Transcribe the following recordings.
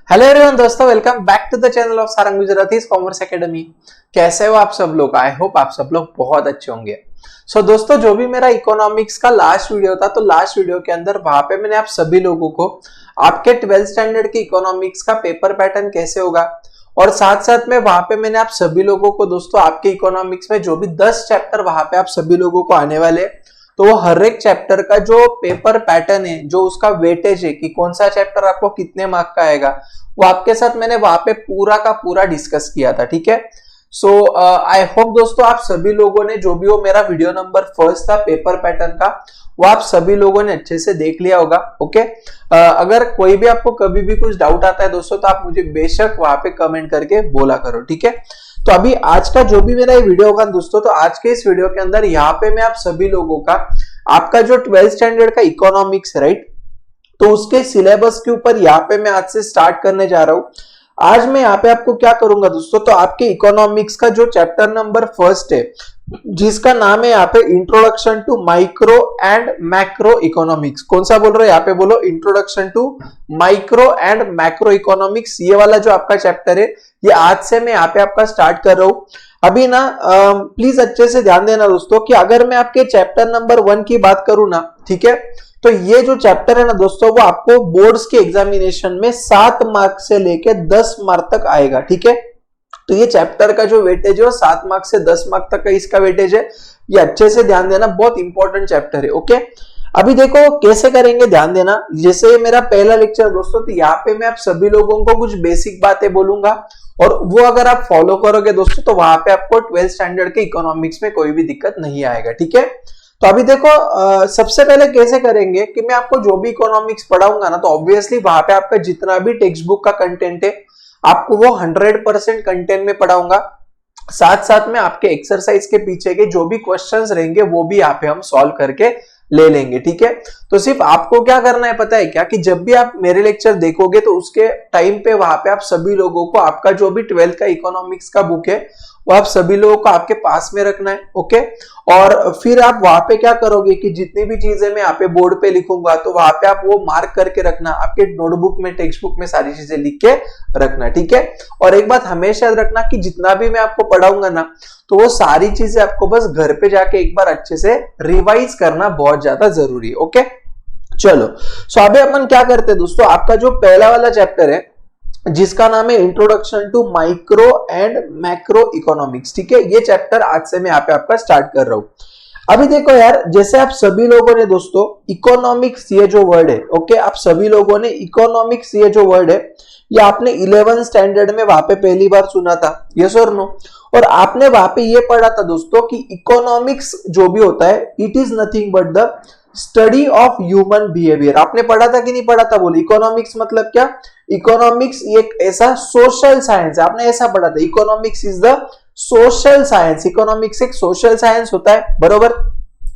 Hello everyone दोस्तों, welcome back to the channel of Sarang Gujarati commerce academy. कैसे हो आप सब लोग? आई होप आप सब लोग बहुत अच्छे होंगे। दोस्तों, जो भी मेरा इकोनॉमिक्स का लास्ट वीडियो था, तो लास्ट वीडियो के अंदर वहां पे मैंने आप सभी लोगों को आपके 12th स्टैंडर्ड के इकोनॉमिक्स का पेपर पैटर्न कैसे होगा और साथ साथ में वहां पे मैंने आप सभी लोगों को दोस्तों आपके इकोनॉमिक्स में जो भी 10 चैप्टर वहां पे आप सभी लोगों को आने वाले, तो वो हर एक चैप्टर का जो पेपर पैटर्न है, जो उसका वेटेज है कि कौन सा चैप्टर आपको कितने मार्क का आएगा, वो आपके साथ मैंने वहां पे पूरा का पूरा डिस्कस किया था। ठीक है, सो आई होप दोस्तों आप सभी लोगों ने जो भी वो मेरा वीडियो नंबर फर्स्ट था पेपर पैटर्न का, वो आप सभी लोगों ने अच्छे से देख लिया होगा। ओके, अगर कोई भी आपको कभी भी कुछ डाउट आता है दोस्तों, तो आप मुझे बेशक वहां पे कमेंट करके बोला करो। ठीक है, तो अभी आज का जो भी मेरा ये वीडियो होगा दोस्तों, तो आज के इस वीडियो के अंदर यहाँ पे मैं आप सभी लोगों का आपका जो 12th स्टैंडर्ड का इकोनॉमिक्स है, राइट, तो उसके सिलेबस के ऊपर यहाँ पे मैं आज से स्टार्ट करने जा रहा हूं। आज मैं यहाँ पे आपको क्या करूंगा दोस्तों, तो आपके इकोनॉमिक्स का जो चैप्टर नंबर फर्स्ट है, जिसका नाम है यहाँ पे introduction to micro and macro economics. कौन सा बोल रहे हो? यहाँ पे बोलो introduction to micro and macro economics. ये वाला जो आपका चैप्टर है, ये आज से मैं यहाँ पे आपका स्टार्ट कर रहा हूँ। अभी ना प्लीज अच्छे से ध्यान देना दोस्तों कि अगर मैं आपके चैप्टर नंबर 1 की बात करूं ना, ठीक है, तो ये जो चैप्टर है ना दोस्तों, वो आपको बोर्ड्स के एग्जामिनेशन में 7 मार्क से लेके 10 मार्क तक आएगा। ठीक है, तो ये चैप्टर का जो वेटेज है वो 7 मार्क से 10 मार्क तक का इसका वेटेज है। ये अच्छे से ध्यान देना, बहुत इंपॉर्टेंट चैप्टर है। ओके, अभी देखो कैसे करेंगे, ध्यान देना। जैसे मेरा पहला लेक्चर दोस्तों, तो यहाँ पे मैं आप सभी लोगों को कुछ बेसिक बातें बोलूंगा और वो अगर आप फॉलो करोगे दोस्तों, तो वहां पे आपको 12th स्टैंडर्ड के इकोनॉमिक्स में कोई भी दिक्कत नहीं आएगा। ठीक है, तो अभी देखो सबसे पहले कैसे करेंगे कि मैं आपको जो भी इकोनॉमिक्स पढ़ाऊंगा ना, तो ऑब्वियसली वहां पे आपका जितना भी टेक्स्ट बुक का कंटेंट है, आपको वो 100% कंटेंट में पढ़ाऊंगा। साथ साथ में आपके एक्सरसाइज के पीछे के जो भी क्वेश्चंस रहेंगे, वो भी यहाँ पे हम सॉल्व करके ले लेंगे। ठीक है, तो सिर्फ आपको क्या करना है पता है क्या, कि जब भी आप मेरे लेक्चर देखोगे, तो उसके टाइम पे वहां पे आप सभी लोगों को आपका जो भी 12th का इकोनॉमिक्स का बुक है, वो आप सभी लोगों को आपके पास में रखना है। ओके, और फिर आप वहां पे क्या करोगे कि जितनी भी चीजें मैं यहाँ पे बोर्ड पे लिखूंगा, तो वहां पे आप वो मार्क करके रखना, आपके नोटबुक में टेक्स्ट बुक में सारी चीजें लिख के रखना। ठीक है, और एक बात हमेशा याद रखना कि जितना भी मैं आपको पढ़ाऊंगा ना, तो वो सारी चीजें आपको बस घर पे जाके एक बार अच्छे से रिवाइज करना बहुत ज्यादा जरूरी है। ओके, चलो, सो अभी अपन क्या करते हैं दोस्तों, आपका जो पहला वाला चैप्टर है, जिसका नाम है introduction to micro and macro economics. ठीक है, ये चैप्टर आज से मैं यहाँ पे आपका स्टार्ट कर रहा हूं। अभी देखो यार, जैसे आप सभी लोगों ने दोस्तों इकोनॉमिक्स ये जो वर्ड है, ओके, आप सभी लोगों ने इकोनॉमिक्स ये जो वर्ड है, ये आपने 11th स्टैंडर्ड में वहां पे पहली बार सुना था, यस और नो? और आपने वहां पे ये पढ़ा था दोस्तों कि इकोनॉमिक्स जो भी होता है, it is nothing but the study of human behaviour. आपने पढ़ा था कि नहीं पढ़ा था? बोले इकोनॉमिक्स मतलब क्या? इकोनॉमिक्स एक ऐसा सोशल साइंस है, आपने ऐसा पढ़ा था, economics is the social science. Economics एक सोशल साइंस होता है, बरोबर?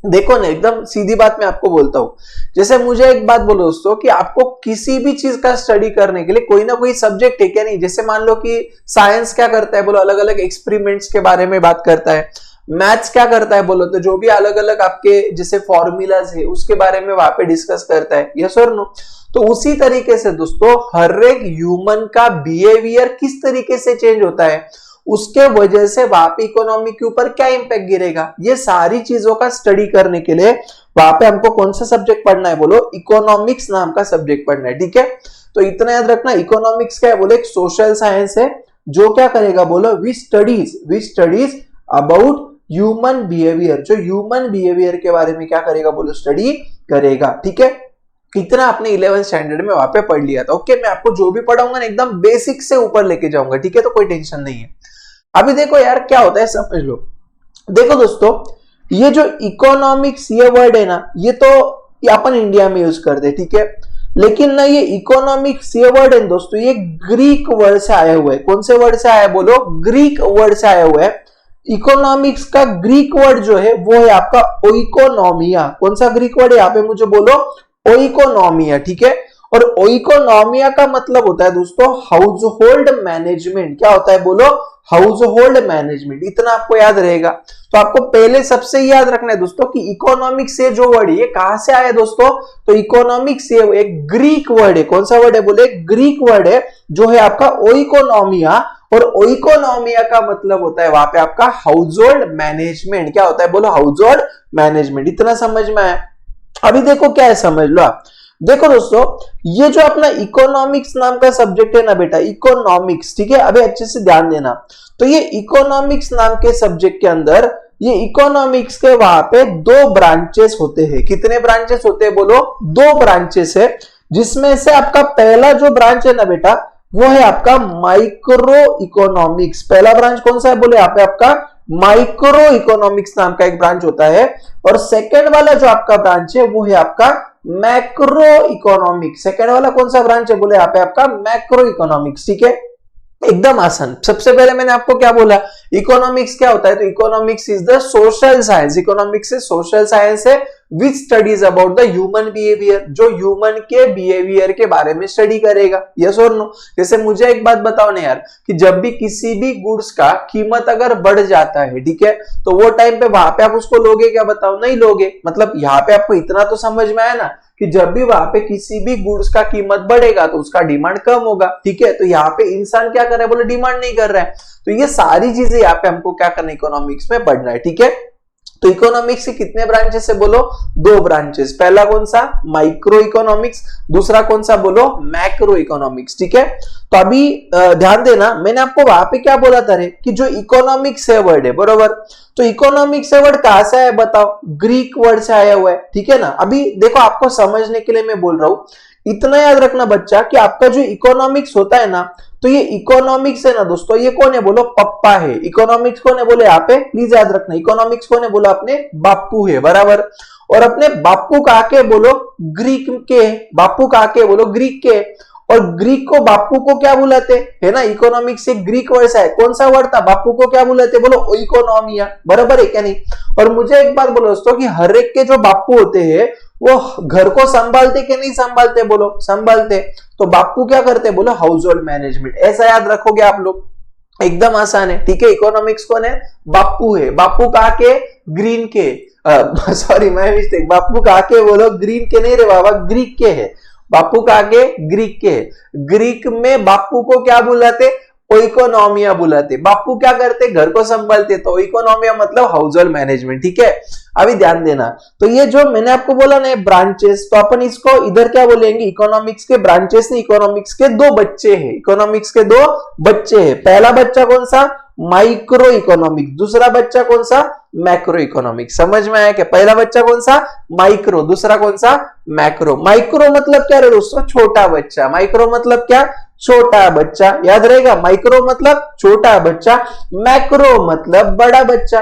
देखो ना, एकदम सीधी बात मैं आपको बोलता हूं, जैसे मुझे एक बात बोलो दोस्तों कि आपको किसी भी चीज का स्टडी करने के लिए कोई ना कोई सब्जेक्ट है क्या? नहीं, जैसे मान लो कि साइंस क्या करता है, बोलो अलग अलग एक्सपेरिमेंट्स के बारे में बात करता है। मैथ्स क्या करता है, बोलो तो जो भी अलग अलग आपके जैसे फॉर्मूलाज है, उसके बारे में वहां पे डिस्कस करता है, यस और नो? तो उसी तरीके से दोस्तों हर एक ह्यूमन का बिहेवियर किस तरीके से चेंज होता है, उसके वजह से वहां पे इकोनॉमी के ऊपर क्या इंपैक्ट गिरेगा, ये सारी चीजों का स्टडी करने के लिए वहां पे हमको कौन सा सब्जेक्ट पढ़ना है? बोलो इकोनॉमिक्स नाम का सब्जेक्ट पढ़ना है। ठीक है, तो इतना याद रखना, इकोनॉमिक्स क्या है? बोले एक सोशल साइंस है, जो क्या करेगा? बोलो we studies about human behaviour, जो ह्यूमन बिहेवियर के बारे में क्या करेगा? बोलो स्टडी करेगा। ठीक है, इतना आपने 11th स्टैंडर्ड में वहां पे पढ़ लिया था। ओके, मैं आपको जो भी पढ़ाऊंगा ना, एकदम बेसिक से ऊपर लेके जाऊंगा। ठीक है, तो कोई टेंशन नहीं है। अभी देखो यार क्या होता है, समझ लो। देखो दोस्तों, ये जो इकोनॉमिक्स ये वर्ड है ना, ये तो अपन इंडिया में यूज करते, ठीक है, लेकिन ना ये इकोनॉमिक्स ये वर्ड है दोस्तों, ये ग्रीक वर्ड से आया हुआ है। कौन से वर्ड से आया है? बोलो ग्रीक वर्ड से आया हुआ है। इकोनॉमिक्स का ग्रीक वर्ड जो है वो है आपका ओइकोनॉमिया। कौन सा ग्रीक वर्ड है यहाँ पे? मुझे बोलो ओइकोनॉमिया। ठीक है, और इकोनॉमिया का मतलब होता है दोस्तों हाउस होल्ड मैनेजमेंट। क्या होता है बोलो? House hold management. इतना आपको याद रहेगा। तो आपको पहले सबसे याद रखना है दोस्तों कि इकोनॉमिक्स ये जो वर्ड है ये कहां से आया दोस्तों? तो इकोनॉमिक्स ये एक ग्रीक वर्ड है। कौन सा वर्ड है बोले? ग्रीक वर्ड है जो है आपका ओइकोनॉमिया। और ओइकोनॉमिया का मतलब होता है वहां पे आपका हाउस होल्ड मैनेजमेंट। क्या होता है बोलो? House hold management. इतना समझ में आया? अभी देखो क्या है, समझ लो आप। देखो दोस्तों, ये जो अपना इकोनॉमिक्स नाम का सब्जेक्ट है ना बेटा, इकोनॉमिक्स, ठीक है, अभी अच्छे से ध्यान देना। तो ये इकोनॉमिक्स नाम के सब्जेक्ट के अंदर ये इकोनॉमिक्स के वहां पे दो ब्रांचेस होते हैं। कितने ब्रांचेस होते हैं बोलो? दो ब्रांचेस है, जिसमें से आपका पहला जो ब्रांच है ना बेटा वो है आपका माइक्रो इकोनॉमिक्स। पहला ब्रांच कौन सा है बोले? यहाँ पे आपका माइक्रो इकोनॉमिक्स नाम का एक ब्रांच होता है। और सेकेंड वाला जो आपका ब्रांच है वो है आपका मैक्रो इकोनॉमिक्स। सेकेंड वाला कौन सा ब्रांच है बोले? यहाँ पे आपका मैक्रो इकोनॉमिक्स। ठीक है, एकदम आसान। सबसे पहले मैंने आपको क्या बोला, इकोनॉमिक्स क्या होता है? तो economics is the social science. Economics से सोशल साइंस है which studies about the human behaviour, जो ह्यूमन के बिहेवियर के बारे में स्टडी करेगा। यस और नो? जैसे मुझे एक बात बताओ ना यार, कि जब भी किसी भी गुड्स का कीमत अगर बढ़ जाता है, ठीक है, तो वो टाइम पे वहां पे आप उसको लोगे क्या? बताओ, नहीं लोगे। मतलब यहाँ पे आपको इतना तो समझ में आया ना कि जब भी वहां पे किसी भी गुड्स का कीमत बढ़ेगा तो उसका डिमांड कम होगा। ठीक है, तो यहाँ पे इंसान क्या कर रहा है बोले? डिमांड नहीं कर रहा है। तो ये सारी चीजें यहाँ पे हमको क्या करना है? इकोनॉमिक्स में पढ़ना है। ठीक है, तो इकोनॉमिक्स के कितने ब्रांचेस है बोलो? दो ब्रांचेस। पहला कौन सा? Micro economics. दूसरा कौन सा बोलो? Macro economics. ठीक है, तो अभी ध्यान देना, मैंने आपको वहां पे क्या बोला था रे कि जो इकोनॉमिक्स है वर्ड है, बरोबर, तो इकोनॉमिक्स है वर्ड कहां से आया बताओ? ग्रीक वर्ड से आया हुआ है। ठीक है ना? अभी देखो, आपको समझने के लिए मैं बोल रहा हूं, इतना याद रखना बच्चा कि आपका जो इकोनॉमिक्स होता है ना, तो ये इकोनॉमिक्स है ना दोस्तों, ये कौन है बोलो? पप्पा है। इकोनॉमिक्स कौन है बोले? यहाँ पे प्लीज याद रखना, इकोनॉमिक्स कौन है बोलो? अपने बापू है, बराबर। और अपने बापू कहा के बोलो? ग्रीक के। बापू कहा के बोलो? ग्रीक के। और ग्रीक को बापू को क्या बुलाते है ना? इकोनॉमिक्स एक ग्रीक वर्ड है। कौन सा वर्ड था? बापू को क्या बुलाते बोलो? इकोनॉमिया। बराबर है क्या नहीं? और मुझे एक बात बोलो दोस्तों कि हर एक के जो बापू होते हैं वो घर को संभालते कि नहीं संभालते बोलो? संभालते। तो बापू क्या करते बोलो? House hold management. ऐसा याद रखोगे आप लोग, एकदम आसान है। ठीक है, इकोनॉमिक्स कौन है? बापू है। बापू कहा के? ग्रीन के, सॉरी मैं मिस्टेक, बापू कहा के बोलो? ग्रीन के नहीं रे बाबा, ग्रीक के है। बापू कहा के? ग्रीक के। ग्रीक में बापू को क्या बुलाते? इकोनॉमिया बुलाते। बापू क्या करते? घर को संभालते। तो इकोनॉमिया मतलब हाउस होल्ड मैनेजमेंट। ठीक है, अभी ध्यान देना। तो ये जो मैंने आपको बोला ना ब्रांचेस, तो अपन इसको इधर क्या बोलेंगे? इकोनॉमिक्स के ब्रांचेस नहीं, इकोनॉमिक्स के दो बच्चे हैं। इकोनॉमिक्स के दो बच्चे हैं। पहला बच्चा कौन सा? Micro economics. दूसरा बच्चा कौन सा? Macro economics. समझ में आया क्या? पहला बच्चा कौन सा? माइक्रो। दूसरा कौन सा? मैक्रो। माइक्रो मतलब क्या रे दोस्तों? छोटा बच्चा। माइक्रो मतलब क्या? छोटा बच्चा। याद रहेगा, माइक्रो मतलब छोटा बच्चा, मैक्रो मतलब बड़ा बच्चा।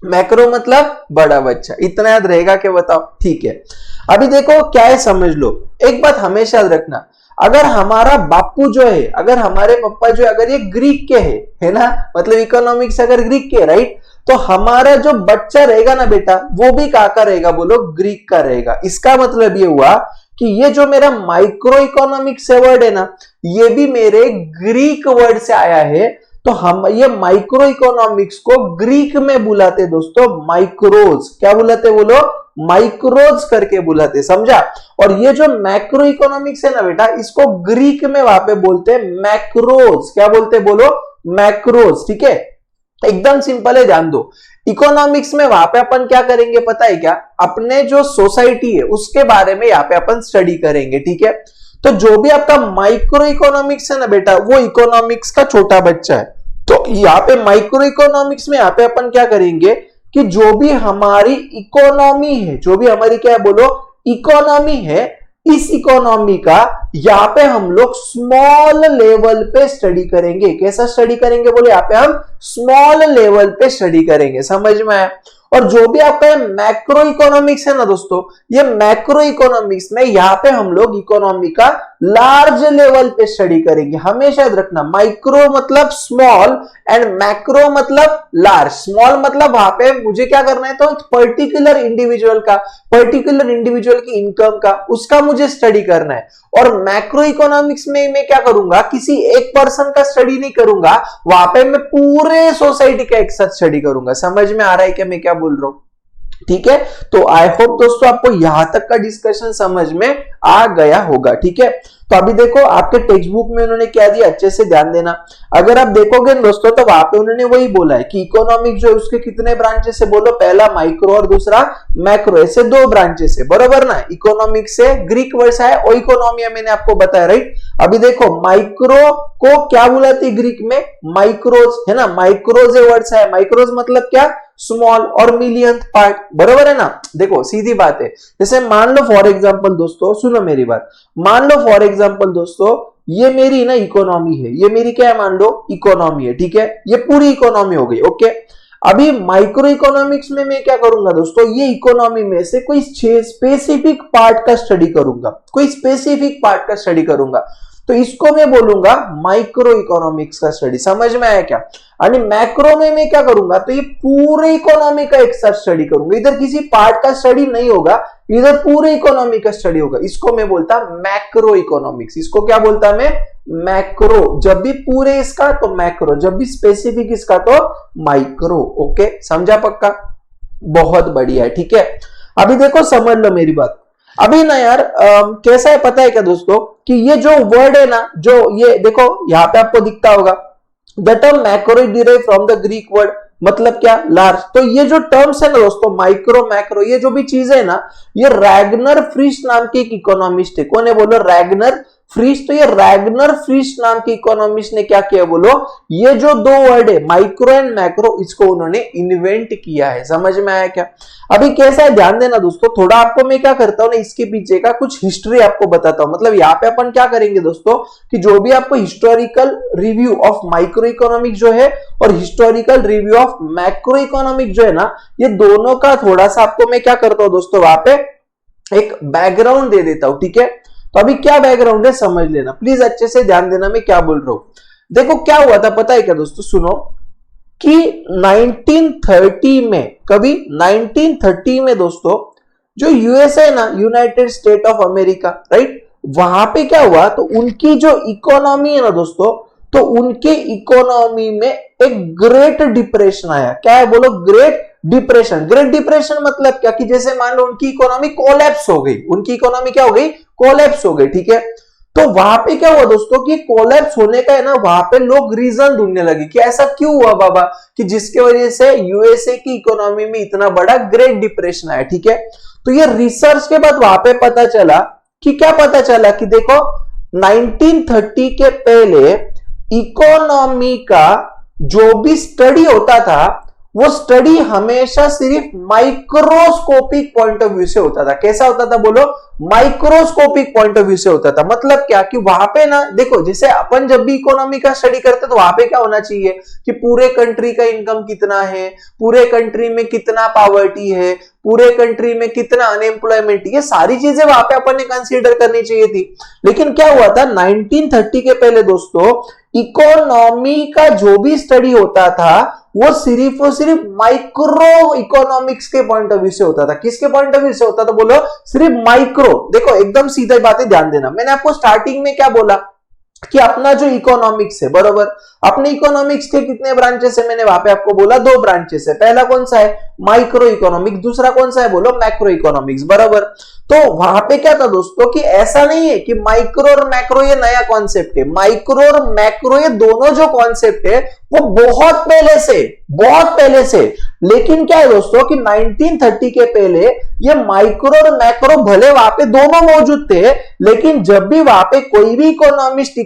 मैक्रो मतलब बड़ा बच्चा। इतना याद रहेगा कि बताओ? ठीक है, अभी देखो क्या है, समझ लो। एक बात हमेशा याद रखना, अगर हमारा बापू जो है, अगर हमारे पापा जो है, अगर ये ग्रीक के है ना, मतलब इकोनॉमिक्स अगर ग्रीक के, राइट, तो हमारा जो बच्चा रहेगा ना बेटा, वो भी कहाँ का रहेगा बोलो? ग्रीक का रहेगा। इसका मतलब ये हुआ कि ये जो मेरा माइक्रो इकोनॉमिक्स वर्ड है ना, ये भी मेरे ग्रीक वर्ड से आया है। तो हम ये माइक्रो इकोनॉमिक्स को ग्रीक में बुलाते दोस्तों माइक्रोज। क्या बुलाते बोलो? माइक्रोज करके बुलाते, समझा? और ये जो मैक्रो इकोनॉमिक्स है ना बेटा, इसको ग्रीक में वहां पे बोलते हैं मैक्रोज। क्या बोलते बोलो? मैक्रोज। ठीक है, एकदम सिंपल है, ध्यान दो। इकोनॉमिक्स में वहां पे अपन क्या करेंगे पता है क्या? अपने जो सोसाइटी है उसके बारे में यहाँ पे अपन स्टडी करेंगे। ठीक है, तो जो भी आपका माइक्रो इकोनॉमिक्स है ना बेटा, वो इकोनॉमिक्स का छोटा बच्चा है। तो यहाँ पे माइक्रो इकोनॉमिक्स में यहाँ पे अपन क्या करेंगे कि जो भी हमारी इकोनॉमी है, जो भी हमारी क्या है बोलो? इकोनॉमी है, इस इकोनॉमी का यहाँ पे हम लोग स्मॉल लेवल पे स्टडी करेंगे। कैसा स्टडी करेंगे बोले? यहाँ पे हम स्मॉल लेवल पे स्टडी करेंगे। समझ में आया? और जो भी आपका मैक्रो इकोनॉमिक्स है ना दोस्तों, ये मैक्रो इकोनॉमिक्स में यहाँ पे हम लोग इकोनॉमी का लार्ज लेवल पे स्टडी करेंगे। हमेशा याद रखना, माइक्रो मतलब स्मॉल एंड मैक्रो मतलब लार्ज। स्मॉल मतलब वहां पे मुझे क्या करना है, तो पर्टिकुलर इंडिविजुअल की इनकम का, उसका मुझे स्टडी करना है। और मैक्रो इकोनॉमिक्स में मैं क्या करूंगा, किसी एक पर्सन का स्टडी नहीं करूंगा, वहां पे मैं पूरे सोसाइटी का एक साथ स्टडी करूंगा। समझ में आ रहा है कि मैं क्या बोल रहा हूं? ठीक है, तो आई होप दोस्तों आपको यहां तक का डिस्कशन समझ में आ गया होगा। ठीक है, तो अभी देखो आपके टेक्स्ट बुक में उन्होंने क्या दिया, अच्छे से ध्यान देना। अगर आप देखोगे दोस्तों तो वहां पे उन्होंने वही बोला है कि इकोनॉमिक जो है उसके कितने ब्रांचेस है, बोलो पहला माइक्रो और दूसरा मैक्रो, ऐसे दो ब्रांचेस है, बरोबर ना। इकोनॉमिक से ग्रीक वर्ड है ओ इकोनॉमिया, मैंने आपको बताया, राइट। अभी देखो माइक्रो को क्या बुलाती है ग्रीक में, माइक्रोज, है ना। माइक्रोज वर्ड है, माइक्रोज मतलब क्या, स्मॉल, और मिलियंथ पार्ट, बरोबर है ना। देखो सीधी बात है, जैसे मान लो फॉर एग्जांपल दोस्तों, सुनो मेरी बात, मान लो फॉर एग्जांपल दोस्तों ये मेरी ना इकोनॉमी है, ये मेरी क्या है, मान लो इकोनॉमी है, ठीक है, ये पूरी इकोनॉमी हो गई, ओके। अभी माइक्रो इकोनॉमिक्स में मैं क्या करूंगा दोस्तों, ये इकोनॉमी में से कोई स्पेसिफिक पार्ट का स्टडी करूंगा, कोई स्पेसिफिक पार्ट का स्टडी करूंगा, तो इसको मैं बोलूंगा माइक्रो इकोनॉमिक्स का स्टडी। समझ में आया क्या? और मैक्रो में मैं क्या करूंगा, तो ये पूरे इकोनॉमी का एक साथ स्टडी करूंगा, इधर किसी पार्ट का स्टडी नहीं होगा, इधर पूरे इकोनॉमी का स्टडी होगा। इसको मैं बोलता मैक्रो इकोनॉमिक्स। इसको क्या बोलता मैं, मैक्रो। जब भी पूरे इसका तो मैक्रो, जब भी स्पेसिफिक इसका तो माइक्रो। ओके, समझा पक्का? बहुत बढ़िया है, ठीक है। अभी देखो समझ लो मेरी बात। अभी ना यार कैसा है पता है क्या दोस्तों, कि ये जो वर्ड है ना, जो ये देखो यहां पे आपको दिखता होगा, the term macro is derived from the Greek word, मतलब क्या, लार्ज। तो ये जो टर्म्स है ना दोस्तों, माइक्रो मैक्रो, ये जो भी चीज है ना, ये रैगनर फ्रीश नाम के एक इकोनॉमिस्ट है। कौन है बोलो, रैगनर फ्रीश। तो ये रैगनर फ्रीश नाम के इकोनॉमिस्ट ने क्या किया बोलो, ये जो दो वर्ड है माइक्रो एंड मैक्रो, इसको उन्होंने इन्वेंट किया है। समझ में आया क्या? अभी कैसा है ध्यान देना दोस्तों, थोड़ा आपको मैं क्या करता हूं ना, इसके पीछे का कुछ हिस्ट्री आपको बताता हूं। मतलब यहाँ पे अपन क्या करेंगे दोस्तों, कि जो भी आपको historical review of micro economic जो है और historical review of macro economic जो है ना, ये दोनों का थोड़ा सा आपको मैं क्या करता हूं दोस्तों, वहां पे एक बैकग्राउंड दे देता हूं। ठीक है, तो अभी क्या बैकग्राउंड है समझ लेना, प्लीज अच्छे से ध्यान देना मैं क्या बोल रहा हूं। देखो क्या हुआ था पता है क्या दोस्तों, सुनो कि 1930 में, कभी 1930 में दोस्तों, जो यूएसए ना, United state of America, right, वहां पे क्या हुआ, तो उनकी जो इकोनॉमी है ना दोस्तों, तो उनके इकोनॉमी में एक ग्रेट डिप्रेशन आया। क्या है बोलो, ग्रेट डिप्रेशन। ग्रेट डिप्रेशन मतलब क्या, कि जैसे मान लो उनकी इकोनॉमी कोलैप्स हो गई, उनकी इकोनॉमी क्या हो गई, कोलैप्स हो गई। ठीक है, तो वहां पे क्या हुआ दोस्तों, कि कोलैप्स होने का है ना, वहां पे लोग रीजन ढूंढने लगे कि ऐसा क्यों हुआ बाबा, कि जिसके वजह से यूएसए की इकोनॉमी में इतना बड़ा ग्रेट डिप्रेशन आया। ठीक है, तो ये रिसर्च के बाद वहां पे पता चला कि क्या पता चला, कि देखो 1930 के पहले इकोनॉमी का जो भी स्टडी होता था, वो स्टडी हमेशा सिर्फ माइक्रोस्कोपिक पॉइंट ऑफ व्यू से होता था। कैसा होता था बोलो, माइक्रोस्कोपिक पॉइंट ऑफ व्यू से होता था। मतलब क्या, कि वहां पे ना देखो, जैसे अपन जब भी इकोनॉमी का स्टडी करते तो वहां पे क्या होना चाहिए, कि पूरे कंट्री का इनकम कितना है, पूरे कंट्री में कितना पॉवर्टी है, पूरे कंट्री में कितना अनएम्प्लॉयमेंट, ये सारी चीजें वहां पे अपन ने कंसीडर करनी चाहिए थी। लेकिन क्या हुआ था 1930 के पहले दोस्तों, इकोनॉमी का जो भी स्टडी होता था वो सिर्फ और सिर्फ माइक्रो इकोनॉमिक्स के पॉइंट ऑफ व्यू से होता था। किसके पॉइंट ऑफ व्यू से होता था बोलो, सिर्फ माइक्रो। देखो एकदम सीधा बातें ध्यान देना, मैंने आपको स्टार्टिंग में क्या बोला, कि अपना जो इकोनॉमिक्स है, बरोबर, अपने इकोनॉमिक्स के कितने ब्रांचेस है, मैंने वहां पे आपको बोला 2 ब्रांचेस है। पहला कौन सा है, माइक्रो इकोनॉमिक्स, दूसरा कौन सा है बोलो, मैक्रो इकोनॉमिक्स, बराबर। तो वहां पे क्या था दोस्तों, कि ऐसा नहीं है कि माइक्रो और मैक्रो ये नया कॉन्सेप्ट है, माइक्रो और मैक्रो ये दोनों जो कॉन्सेप्ट है वो बहुत पहले से। लेकिन क्या है दोस्तों, कि 1930 के पहले ये माइक्रो और मैक्रो भले वहां पे दोनों मौजूद थे, लेकिन जब भी वहां पे कोई भी इकोनॉमिस्ट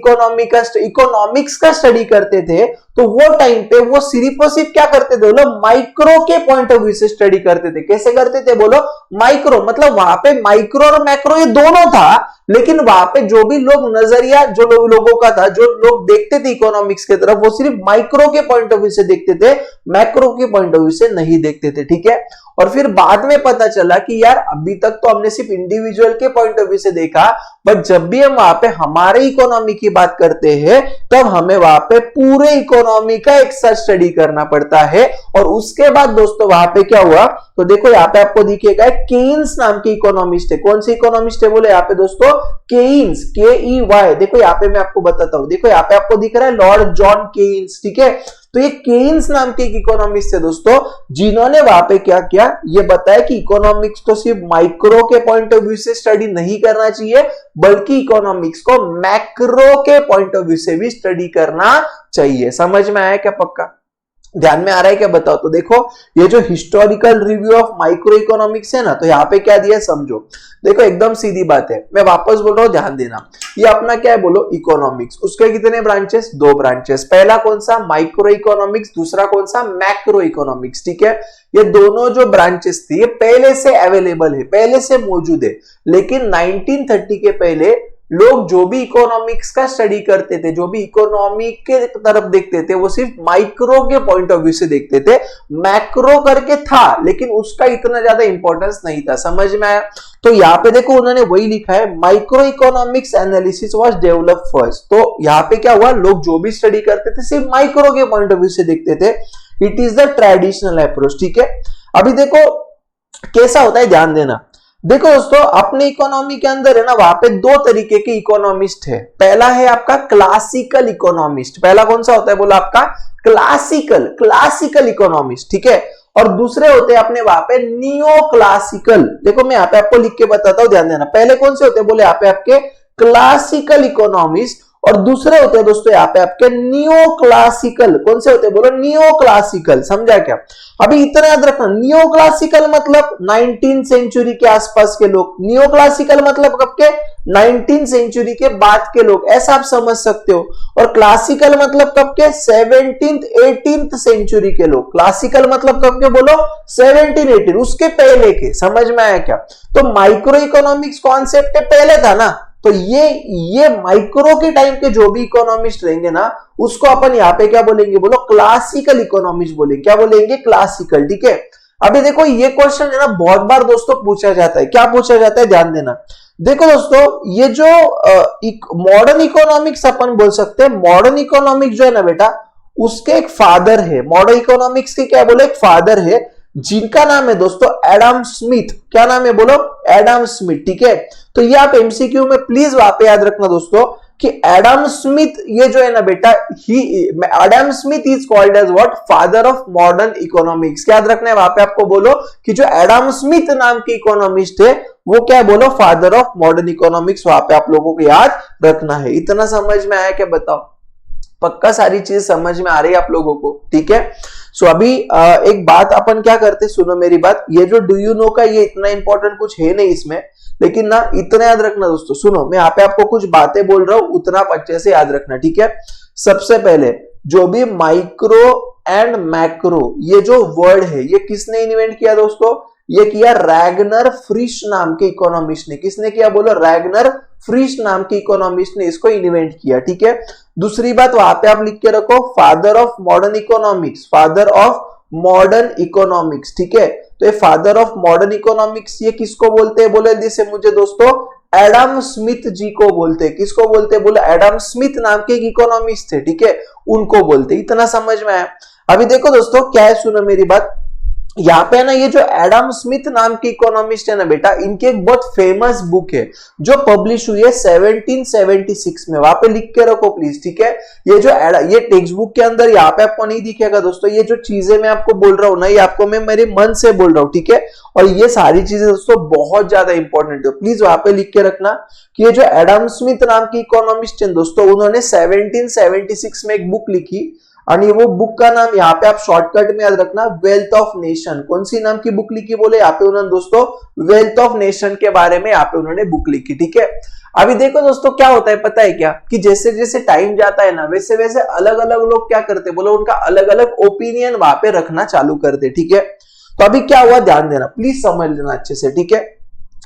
इकोनॉमिक्स का स्टडी करते थे, तो वो टाइम पे वो सिर्फ और सिर्फ क्या करते थे बोलो, माइक्रो के पॉइंट ऑफ व्यू से स्टडी करते थे। कैसे करते थे बोलो, माइक्रो, मतलब वहां पे माइक्रो और मैक्रो ये दोनों था, लेकिन वहां पे जो भी लोग नजरिया जो लोगों का था, जो लोग देखते थे इकोनॉमिक्स की तरफ, वो सिर्फ माइक्रो के पॉइंट ऑफ व्यू से देखते थे, मैक्रो के पॉइंट ऑफ व्यू से नहीं देखते थे, ठीक है। और फिर बाद में पता चला कि यार अभी तक तो हमने सिर्फ इंडिविजुअल के पॉइंट ऑफ व्यू से देखा, बट जब भी हम वहां पे हमारे इकोनॉमी की बात करते हैं तब हमें वहां पे पूरे इकोनॉमी का एक साथ स्टडी करना पड़ता है। और उसके बाद दोस्तों वहां पे क्या हुआ, तो देखो यहाँ पे आपको दिखेगा केन्स नाम के इकोनॉमिस्ट है। कौन से इकोनॉमिस्ट है बोले यहाँ पे दोस्तों, केन्स, KEY। देखो यहाँ पे मैं आपको बताता हूं, देखो यहाँ पे आपको दिख रहा है लॉर्ड जॉन केन्स, ठीक है। तो ये केन्स नाम के एक इकोनॉमिस्ट है दोस्तों, जिन्होंने वहां पे क्या किया, ये बताया कि इकोनॉमिक्स तो सिर्फ माइक्रो के पॉइंट ऑफ व्यू से स्टडी नहीं करना चाहिए, बल्कि इकोनॉमिक्स को मैक्रो के पॉइंट ऑफ व्यू से भी स्टडी करना चाहिए। समझ में आया क्या, पक्का ध्यान में आ रहा है क्या, बताओ। तो देखो ये जो historical review of micro economics है ना, तो यहाँ पे क्या दिया समझो। देखो एकदम सीधी बात है, मैं वापस बोल रहा हूं, ध्यान देना। ये अपना क्या है बोलो, इकोनॉमिक्स। उसके कितने ब्रांचेस, 2 ब्रांचेस। पहला कौन सा, माइक्रो इकोनॉमिक्स, दूसरा कौन सा, मैक्रो इकोनॉमिक्स, ठीक है। ये दोनों जो ब्रांचेस थी ये पहले से अवेलेबल है, पहले से मौजूद है, लेकिन 1930 के पहले लोग जो भी इकोनॉमिक्स का स्टडी करते थे, जो भी इकोनॉमी के तरफ देखते थे, वो सिर्फ माइक्रो के पॉइंट ऑफ व्यू से देखते थे। मैक्रो करके था, लेकिन उसका इतना ज्यादा इंपॉर्टेंस नहीं था। समझ में आया। तो यहाँ पे देखो उन्होंने वही लिखा है, micro economics analysis was develop first. तो यहाँ पे क्या हुआ, लोग जो भी स्टडी करते थे सिर्फ माइक्रो के पॉइंट ऑफ व्यू से देखते थे। It is the traditional approach, ठीक है। अभी देखो कैसा होता है, ध्यान देना। देखो दोस्तों अपने इकोनॉमी के अंदर है ना, वहां पे 2 तरीके के इकोनॉमिस्ट है। पहला है आपका क्लासिकल इकोनॉमिस्ट। पहला कौन सा होता है बोला, आपका क्लासिकल इकोनॉमिस्ट, ठीक है। और दूसरे होते हैं अपने वहां पे नियो क्लासिकल। देखो मैं यहाँ पे आपको लिख के बताता हूं, ध्यान देना। पहले कौन से होते हैं बोले, यहाँ पे आपके क्लासिकल इकोनॉमिस्ट, और दूसरे होते हैं दोस्तों यहाँ पे आपके नियो क्लासिकल। कौन से होते हैं बोलो, नियो क्लासिकल। समझा क्या। अभी इतना याद रखना, नियो क्लासिकल मतलब 19th सेंचुरी के आसपास के लोग, नियो क्लासिकल मतलब कब के, 19th सेंचुरी के बाद के लोग, ऐसा आप समझ सकते हो। और क्लासिकल मतलब कब के, 17th 18th सेंचुरी के लोग। क्लासिकल मतलब कब के बोलो, 17 18, उसके पहले के। समझ में आया क्या। तो माइक्रो इकोनॉमिक्स कॉन्सेप्ट पहले था ना, तो ये माइक्रो के टाइम के जो भी इकोनॉमिस्ट रहेंगे ना, उसको अपन यहाँ पे क्या बोलेंगे बोलो, क्लासिकल इकोनॉमिस्ट बोलेंगे। क्या बोलेंगे, क्लासिकल, ठीक है। अभी देखो ये क्वेश्चन है ना बहुत बार दोस्तों पूछा जाता है। क्या पूछा जाता है, ध्यान देना। देखो दोस्तों ये जो मॉडर्न इकोनॉमिक्स अपन बोल सकते हैं, मॉडर्न इकोनॉमिक्स जो है ना बेटा, उसके एक फादर है। मॉडर्न इकोनॉमिक्स के क्या बोले, एक फादर है, जिनका नाम है दोस्तों एडम स्मिथ। क्या नाम है बोलो, एडम स्मिथ, ठीक है। तो ये आप एमसीक्यू में प्लीज वहां पे याद रखना दोस्तों कि एडम स्मिथ ये जो है ना बेटा, Adam Smith is called as what, father of modern economics. याद रखना है वहां पे आपको बोलो कि जो एडम स्मिथ नाम के इकोनॉमिस्ट है वो क्या बोलो, फादर ऑफ मॉडर्न इकोनॉमिक्स। वहां पे आप लोगों को याद रखना है। इतना समझ में आया क्या, बताओ। पक्का सारी चीज समझ में आ रही है आप लोगों को, ठीक है। सो अभी एक बात अपन क्या करते, सुनो मेरी बात। ये जो डू यू नो का ये इतना इंपॉर्टेंट कुछ है नहीं इसमें, लेकिन ना इतना याद रखना दोस्तों। सुनो मैं यहाँ पे आपको कुछ बातें बोल रहा हूं, उतना अच्छे से याद रखना, ठीक है। सबसे पहले जो भी माइक्रो एंड मैक्रो ये जो वर्ड है, ये किसने इन्वेंट किया दोस्तों, ये किया रैगनर फ्रिश नाम के इकोनॉमिस्ट ने। किसने किया बोलो, रैगनर फ्रिश नाम के इकोनॉमिस्ट ने इसको इन्वेंट किया, ठीक है। दूसरी बात वहां पे आप लिख के रखो, father of modern economics, father of modern economics, ठीक है। तो ये फादर ऑफ मॉडर्न इकोनॉमिक्स ये किसको बोलते हैं बोले, जैसे मुझे दोस्तों एडम स्मिथ जी को बोलते हैं। किसको बोलते हैं बोले, एडम स्मिथ नाम के एक इकोनॉमिस्ट थे, ठीक है, उनको बोलते। इतना समझ में आया। अभी देखो दोस्तों क्या है, सुनो मेरी बात। यहाँ पे ना ये जो एडम स्मिथ नाम के इकोनॉमिस्ट है ना बेटा, इनकी एक बहुत फेमस बुक है जो पब्लिश हुई है 1776 में। वहां पे लिख के रखो प्लीज, ठीक है। ये जो ये टेक्स्ट बुक के अंदर यहाँ पे आपको नहीं दिखेगा दोस्तों। ये जो चीजें मैं आपको बोल रहा हूँ ना, ये आपको मैं मेरे मन से बोल रहा हूँ, ठीक है। और ये सारी चीजें दोस्तों बहुत ज्यादा इंपॉर्टेंट है, प्लीज वहां पे लिख के रखना कि ये जो एडम स्मिथ नाम की इकोनॉमिस्ट है दोस्तों, उन्होंने 1776 में एक बुक लिखी। और ये वो बुक का नाम यहाँ पे आप शॉर्टकट में याद रखना, वेल्थ ऑफ नेशन। कौन सी नाम की बुक लिखी बोले, यहाँ पे उन्होंने दोस्तों वेल्थ ऑफ नेशन के बारे में यहाँ पे उन्होंने बुक लिखी, ठीक है। अभी देखो दोस्तों क्या होता है पता है क्या, कि जैसे जैसे टाइम जाता है ना वैसे वैसे अलग अलग लोग क्या करते बोलो, उनका अलग अलग ओपिनियन वहां पे रखना चालू करते, ठीक है। तो अभी क्या हुआ ध्यान देना, प्लीज समझ लेना अच्छे से, ठीक है।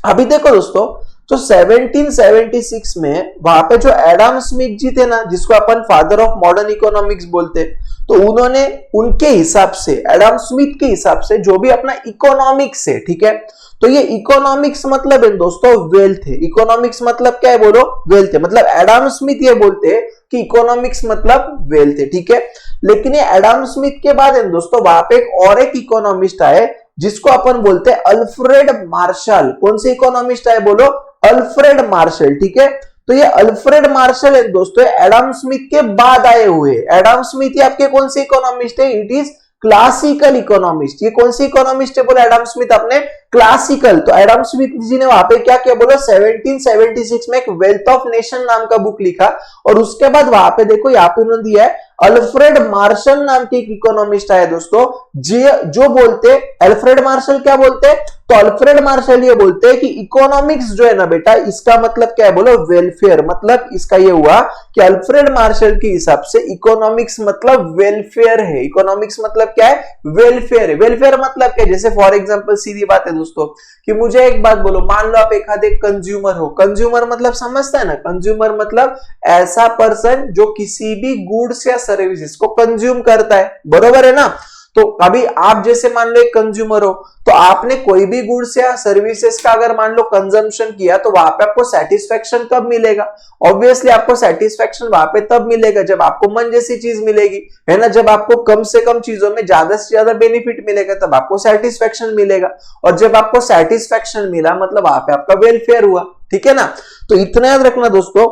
अभी देखो दोस्तों, तो 1776 में वहां पे जो एडम स्मिथ जी थे ना, जिसको अपन फादर ऑफ मॉडर्न इकोनॉमिक्स बोलते, तो उन्होंने उनके हिसाब से, एडम स्मिथ के हिसाब से जो भी अपना इकोनॉमिक्स है, ठीक है, तो ये इकोनॉमिक्स मतलब है दोस्तों वेल्थ है। इकोनॉमिक्स मतलब क्या है बोलो, वेल्थ है। मतलब एडम स्मिथ ये बोलते हैं कि इकोनॉमिक्स मतलब वेल्थ है, ठीक है। लेकिन ये एडम स्मिथ के बाद है दोस्तों वहां पे एक इकोनॉमिस्ट आए जिसको अपन बोलते हैं अल्फ्रेड मार्शल। कौन से इकोनॉमिस्ट आए बोलो, अल्फ्रेड मार्शल, ठीक है। तो ये अल्फ्रेड मार्शल है दोस्तों एडम स्मिथ के बाद आए हुए। एडम स्मिथ ये आपके कौन से इकोनॉमिस्ट है, इट इज क्लासिकल इकोनॉमिस्ट। ये कौन सी इकोनॉमिस्ट है बोले एडम स्मिथ, अपने क्लासिकल। तो एडम स्मिथ जी ने वहां पे क्या किया बोलो, 1776 में एक वेल्थ ऑफ नेशन नाम का बुक लिखा, और उसके बाद वहां पे देखो यहाँ पे उन्होंने दिया है अल्फ्रेड मार्शल नाम के एक इकोनॉमिस्ट आया दोस्तों, जो बोलते अल्फ्रेड मार्शल क्या बोलते, तो अल्फ्रेड मार्शल ये बोलते हैं कि इकोनॉमिक्स जो है ना बेटा, इसका मतलब क्या है बोलो, वेलफेयर। मतलब इसका ये हुआ कि अल्फ्रेड मार्शल के हिसाब से इकोनॉमिक्स मतलब वेलफेयर है। इकोनॉमिक्स मतलब क्या है, वेलफेयर है। वेलफेयर मतलब क्या है, जैसे फॉर एग्जांपल सीधी बात है दोस्तों, कि मुझे एक बात बोलो, मान लो आप एक आधे कंज्यूमर हो। कंज्यूमर मतलब समझता है ना, कंज्यूमर मतलब ऐसा पर्सन जो किसी भी गुड्स या सर्विसेज को कंज्यूम करता है, बरोबर है ना। तो अभी आप जैसे मान लो एक कंज्यूमर हो, तो आपने कोई भी गुड्स या सर्विसेज का अगर मान लो कंजम्पशन किया, तो वहां पे आपको सेटिस्फेक्शन कब मिलेगा, ऑब्वियसली आपको सेटिस्फेक्शन वहां पे तब मिलेगा जब आपको मन जैसी चीज मिलेगी, है ना। जब आपको कम से कम चीजों में ज्यादा से ज्यादा बेनिफिट मिलेगा तब आपको सेटिस्फेक्शन मिलेगा, और जब आपको सेटिस्फेक्शन मिला मतलब वहां पे आपका वेलफेयर हुआ, ठीक है ना। तो इतना याद रखना दोस्तों,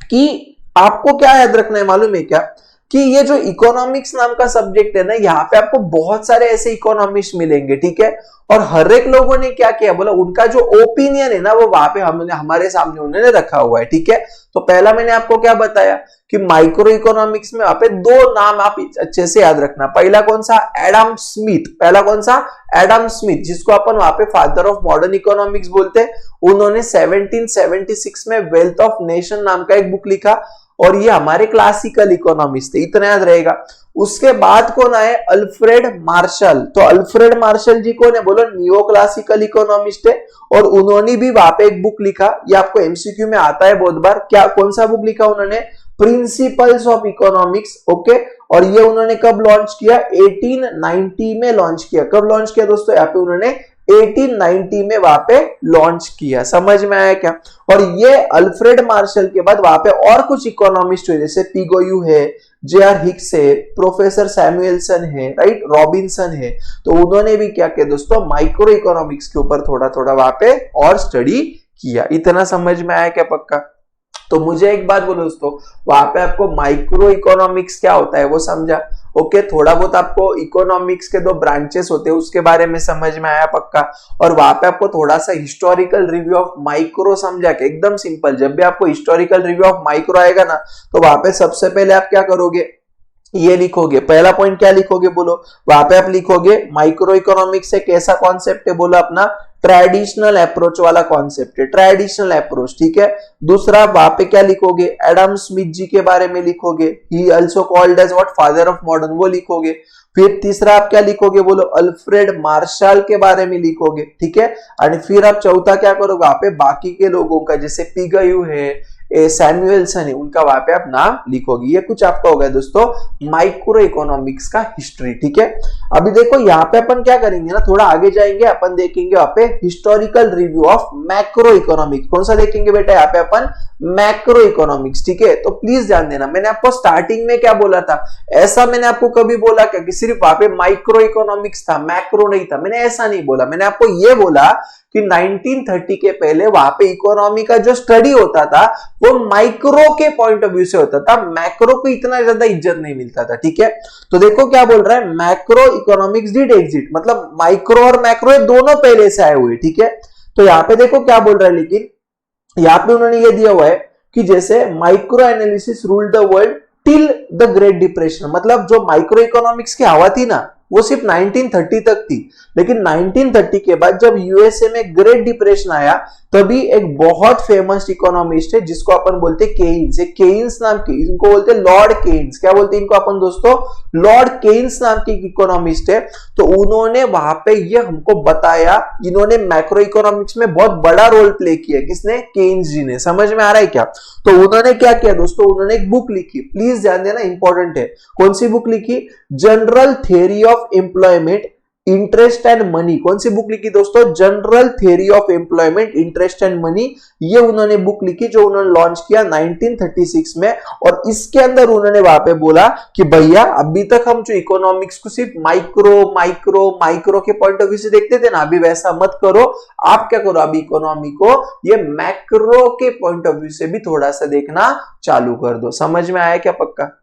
कि आपको क्या याद रखना है मालूम है क्या, कि ये जो इकोनॉमिक्स नाम का सब्जेक्ट है ना, यहाँ पे आपको बहुत सारे ऐसे इकोनॉमिस्ट मिलेंगे, ठीक है। और हर एक लोगों ने क्या किया बोला, उनका जो ओपिनियन है ना वो वहां पे हमने हमारे सामने उन्होंने रखा हुआ है, ठीक है। तो पहला मैंने आपको क्या बताया कि माइक्रो इकोनॉमिक्स में वहां पे दो नाम आप अच्छे से याद रखना। पहला कौन सा, एडम स्मिथ। पहला कौन सा, एडम स्मिथ, जिसको अपन वहां पे फादर ऑफ मॉडर्न इकोनॉमिक्स बोलते हैं। उन्होंने 1776 में वेल्थ ऑफ नेशन नाम का एक बुक लिखा, और ये हमारे क्लासिकल इकोनॉमिस्ट थे, इतना याद रहेगा। उसके बाद कौन आए, अल्फ्रेड मार्शल। तो अल्फ्रेड मार्शल जी कौन है बोलो, नियो क्लासिकल इकोनॉमिस्ट है, और उन्होंने भी वहां पे एक बुक लिखा, ये आपको एमसीक्यू में आता है बहुत बार। क्या, कौन सा बुक लिखा उन्होंने, प्रिंसिपल्स ऑफ इकोनॉमिक्स, ओके। और ये उन्होंने कब लॉन्च किया, 1890 में लॉन्च किया। कब लॉन्च किया दोस्तों, यहाँ पे उन्होंने 1890 में वहां पे लॉन्च किया। समझ में आया क्या। और ये अल्फ्रेड मार्शल के बाद वहां पे और कुछ इकोनॉमिस्ट हुए, जैसे पिगोयू है, जे.आर. हिक्स है, प्रोफेसर सैमुएल्सन है, राइट, रॉबिन्सन है। तो उन्होंने भी क्या किया दोस्तों, माइक्रो इकोनॉमिक्स के ऊपर थोड़ा थोड़ा वहां पे और स्टडी किया। इतना समझ में आया क्या पक्का। तो मुझे एक बात बोलो दोस्तों, वहां पे आपको माइक्रो इकोनॉमिक्स क्या होता है वो समझा, ओके। थोड़ा बहुत आपको इकोनॉमिक्स के दो ब्रांचेस होते हैं उसके बारे में समझ में आया पक्का। और वहां पे आपको थोड़ा सा हिस्टोरिकल रिव्यू ऑफ माइक्रो समझा के, एकदम सिंपल। जब भी आपको हिस्टोरिकल रिव्यू ऑफ माइक्रो आएगा ना, तो वहां पे सबसे पहले आप क्या करोगे, ये लिखोगे। पहला पॉइंट क्या लिखोगे बोलो, वहां पे आप लिखोगे माइक्रो इकोनॉमिक्स एक ऐसा कॉन्सेप्ट है बोलो अपना ट्रेडिशनल अप्रोच वाला कॉन्सेप्ट है, ट्रेडिशनल अप्रोच, ठीक है। दूसरा वहां पे क्या लिखोगे, एडम स्मिथ जी के बारे में लिखोगे, he also called as what, father of modern, वो लिखोगे। फिर तीसरा आप क्या लिखोगे बोलो, अल्फ्रेड मार्शल के बारे में लिखोगे, ठीक है। और फिर आप चौथा क्या करोगे, वहां पे बाकी के लोगों का, जैसे पिगयू है, सैमुएल्सन है, उनका वहां पे आप नाम लिखोगे। ये कुछ आपका हो गया दोस्तों माइक्रो इकोनॉमिक्स का हिस्ट्री, ठीक है। अभी देखो यहाँ पे अपन क्या करेंगे ना, थोड़ा आगे जाएंगे, अपन देखेंगे वहां पे historical review of macro economics. कौन सा देखेंगे बेटा, यहाँ पे अपन मैक्रो इकोनॉमिक्स, ठीक है। तो प्लीज ध्यान देना, मैंने आपको स्टार्टिंग में क्या बोला था, ऐसा मैंने आपको कभी बोला क्या कि सिर्फ वहां पे माइक्रो इकोनॉमिक्स था, मैक्रो नहीं था, मैंने ऐसा नहीं बोला। मैंने आपको ये बोला कि 1930 के पहले वहां पे इकोनॉमी का जो स्टडी होता था वो माइक्रो के पॉइंट ऑफ व्यू से होता था, मैक्रो को इतना ज्यादा इज्जत नहीं मिलता था, ठीक है। तो देखो क्या बोल रहा है, मैक्रो इकोनॉमिक्स डिड एग्जिट, मतलब माइक्रो और मैक्रो दोनों पहले से आए हुए, ठीक है। तो यहाँ पे देखो क्या बोल रहा है, लेकिन यहाँ पे उन्होंने ये दिया हुआ है कि जैसे micro analysis ruled the world till the great depression, मतलब जो माइक्रो इकोनॉमिक्स की हवा थी ना वो सिर्फ 1930 तक थी, लेकिन 1930 के बाद जब यूएसए में ग्रेट डिप्रेशन आया तभी एक बहुत फेमस इकोनॉमिस्ट है जिसको अपन बोलते हैं केन्स, केन्स नाम की, इनको बोलते हैं लॉर्ड केन्स। क्या बोलते हैं इनको अपन दोस्तों? लॉर्ड केन्स नाम की इकोनॉमिस्ट है। तो उन्होंने वहां पे ये हमको बताया, इन्होंने मैक्रो इकोनॉमिक्स में बहुत बड़ा रोल प्ले किया। किसने? केन्स जी ने। समझ में आ रहा है क्या? तो उन्होंने क्या किया दोस्तों, उन्होंने एक बुक लिखी, प्लीज ध्यान देना, इंपॉर्टेंट है। कौन सी बुक लिखी? General theory of employment, interest and money. कौन सी बुक लिखी दोस्तों? General theory of employment, interest and money. ये उन्होंने बुक लिखी जो उन्होंने लॉन्च किया 1936 में। और इसके अंदर उन्होंने वहां पे बोला कि भैया अभी तक हम जो इकोनॉमिक्स को सिर्फ माइक्रो माइक्रो माइक्रो के पॉइंट ऑफ व्यू से देखते थे ना, अभी वैसा मत करो। आप क्या करो, अभी इकोनॉमी को ये मैक्रो के पॉइंट ऑफ व्यू से भी थोड़ा सा देखना चालू कर दो। समझ में आया क्या? पक्का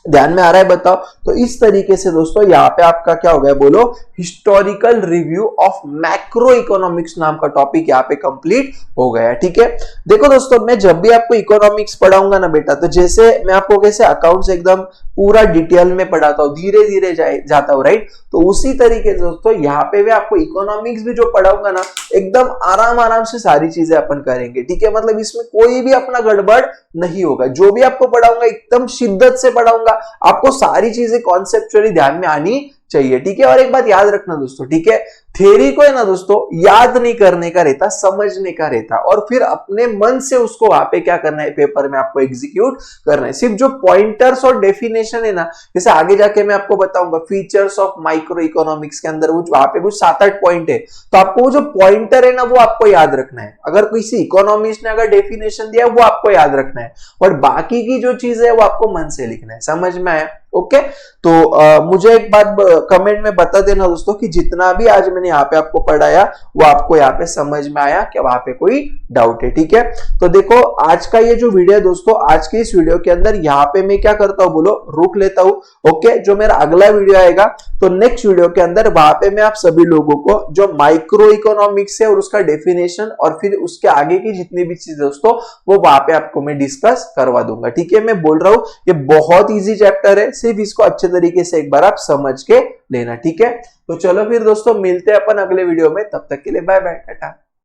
ध्यान में आ रहा है? बताओ। तो इस तरीके से दोस्तों यहाँ पे आपका क्या हो गया, बोलो, historical review of macro economics नाम का टॉपिक यहाँ पे कंप्लीट हो गया। ठीक है, देखो दोस्तों, मैं जब भी आपको इकोनॉमिक्स पढ़ाऊंगा ना बेटा, तो जैसे मैं आपको कैसे अकाउंट्स एकदम पूरा डिटेल में पढ़ाता हूँ, धीरे धीरे जाता हूँ, राइट? तो उसी तरीके से दोस्तों यहाँ पे भी आपको इकोनॉमिक्स भी जो पढ़ाऊंगा ना, एकदम आराम आराम से सारी चीजें अपन करेंगे। ठीक है, मतलब इसमें कोई भी अपना गड़बड़ नहीं होगा। जो भी आपको पढ़ाऊंगा एकदम शिद्दत से पढ़ाऊंगा, आपको सारी चीजें कॉन्सेप्चुअली ध्यान में आनी चाहिए। ठीक है, और एक बात याद रखना दोस्तों, ठीक है, थ्योरी को है ना दोस्तों याद नहीं करने का रहता, समझने का रहता, और फिर अपने मन से उसको वहां पे क्या करना है, पेपर में आपको एग्जीक्यूट करना है। सिर्फ जो पॉइंटर्स और डेफिनेशन है ना, जैसे आगे जाके मैं आपको बताऊंगा फीचर्स ऑफ माइक्रो इकोनॉमिक्स के अंदर वहां पे कुछ 7-8 पॉइंट है, तो आपको वो जो पॉइंटर है ना वो आपको याद रखना है। अगर किसी इकोनॉमिस्ट ने अगर डेफिनेशन दिया वो आपको याद रखना है, और बाकी की जो चीज है वो आपको मन से लिखना है। समझ में आया? ओके, तो मुझे एक बात कमेंट में बता देना दोस्तों कि जितना भी आज मैंने यहाँ पे आपको पढ़ाया वो आपको यहाँ पे समझ में आया, क्या वहां पे कोई डाउट है? ठीक है, तो देखो आज का ये जो वीडियो है दोस्तों, आज के इस वीडियो के अंदर यहाँ पे मैं क्या करता हूँ, बोलो, रुक लेता हूँ। ओके, जो मेरा अगला वीडियो आएगा तो नेक्स्ट वीडियो के अंदर वहां पे मैं आप सभी लोगों को जो माइक्रो इकोनॉमिक्स है और उसका डेफिनेशन और फिर उसके आगे की जितनी भी चीज दोस्तों वो वहां पे आपको मैं डिस्कस करवा दूंगा। ठीक है, मैं बोल रहा हूँ ये बहुत ईजी चैप्टर है, सिर्फ इसको अच्छे तरीके से एक बार आप समझ के लेना। ठीक है, तो चलो फिर दोस्तों मिलते हैं अपन अगले वीडियो में, तब तक के लिए बाय बाय, टाटा।